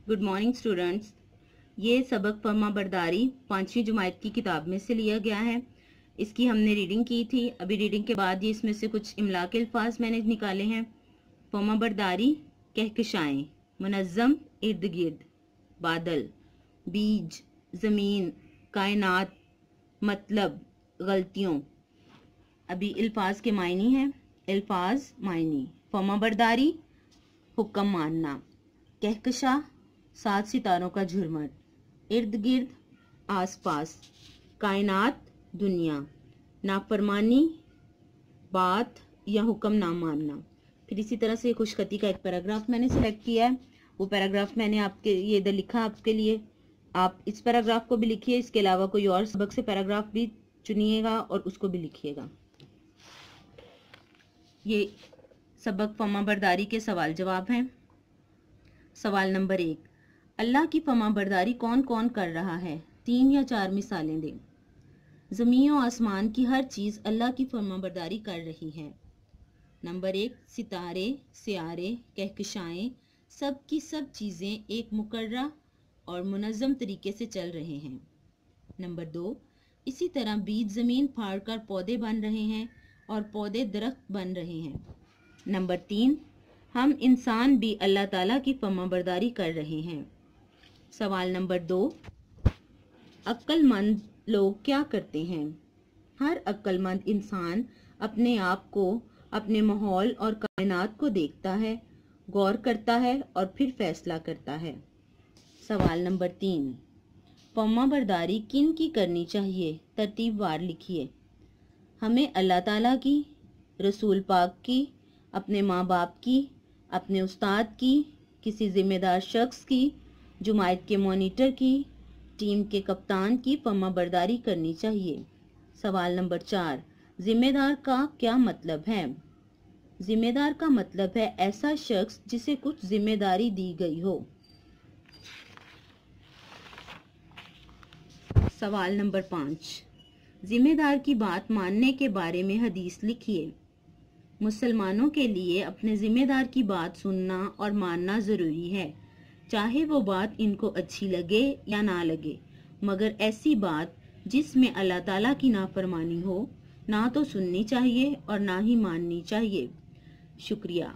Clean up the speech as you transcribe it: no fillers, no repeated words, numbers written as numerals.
Good morning students. ये सबक फर्मा बरदारी 5वीं जमात की किताब में से लिया गया है। इसकी हमने रीडिंग की थी। अभी रीडिंग के बाद ये इसमें से कुछ इमला के अल्फाज मैंने निकाले हैं। फर्मा बरदारी, कहकशाएं, मुनज़्ज़म, इर्द गिर्द, बादल, बीज, ज़मीन, कायनात, मतलब, गलतियों। अभी अल्फाज के मायनी हैं। अल्फाज मायनी: फर्मा बरदारी, हुक्म मानना; कहकशा, 7 सितारों का झुरमट; इर्द गिर्द, आस पास; कायनात, दुनिया; नाफरमानी, बात या हुक्म ना मानना। फिर इसी तरह से खुशखती का एक पैराग्राफ मैंने सिलेक्ट किया है। वो पैराग्राफ मैंने आपके ये इधर लिखा आपके लिए। आप इस पैराग्राफ को भी लिखिए, इसके अलावा कोई और सबक से पैराग्राफ भी चुनिएगा और उसको भी लिखिएगा। ये सबक फर्मा बरदारी के सवाल जवाब हैं। सवाल नंबर 1, अल्लाह की फर्मा बरदारी कौन कौन कर रहा है? 3 या 4 मिसालें दें। ज़मीन और आसमान की हर चीज़ अल्लाह की फर्मा बरदारी कर रही है। नंबर 1, सितारे, सियारे, कहकशाएं, सब की सब चीज़ें एक मुकर्रा और मुनज़्ज़म तरीके से चल रहे हैं। नंबर 2, इसी तरह बीज ज़मीन फाड़ कर पौधे बन रहे हैं और पौधे दरख्त बन रहे हैं। नंबर 3, हम इंसान भी अल्लाह ताला की फर्मा बरदारी कर रहे हैं। सवाल नंबर 2, अक्लमंद लोग क्या करते हैं? हर अक्लमंद इंसान अपने आप को, अपने माहौल और कायनात को देखता है, गौर करता है और फिर फैसला करता है। सवाल नंबर 3, फर्मा बरदारी किन की करनी चाहिए? तरतीबवार लिखिए। हमें अल्लाह ताला की, रसूल पाक की, अपने माँ बाप की, अपने उस्ताद की, किसी जिम्मेदार शख्स की, जमात के मॉनिटर की, टीम के कप्तान की फर्मा बरदारी करनी चाहिए। सवाल नंबर 4, जिम्मेदार का क्या मतलब है? जिम्मेदार का मतलब है ऐसा शख्स जिसे कुछ जिम्मेदारी दी गई हो। सवाल नंबर 5, जिम्मेदार की बात मानने के बारे में हदीस लिखिए। मुसलमानों के लिए अपने जिम्मेदार की बात सुनना और मानना ज़रूरी है, चाहे वो बात इनको अच्छी लगे या ना लगे, मगर ऐसी बात जिसमें अल्लाह ताला की नाफरमानी हो ना तो सुननी चाहिए और ना ही माननी चाहिए। शुक्रिया।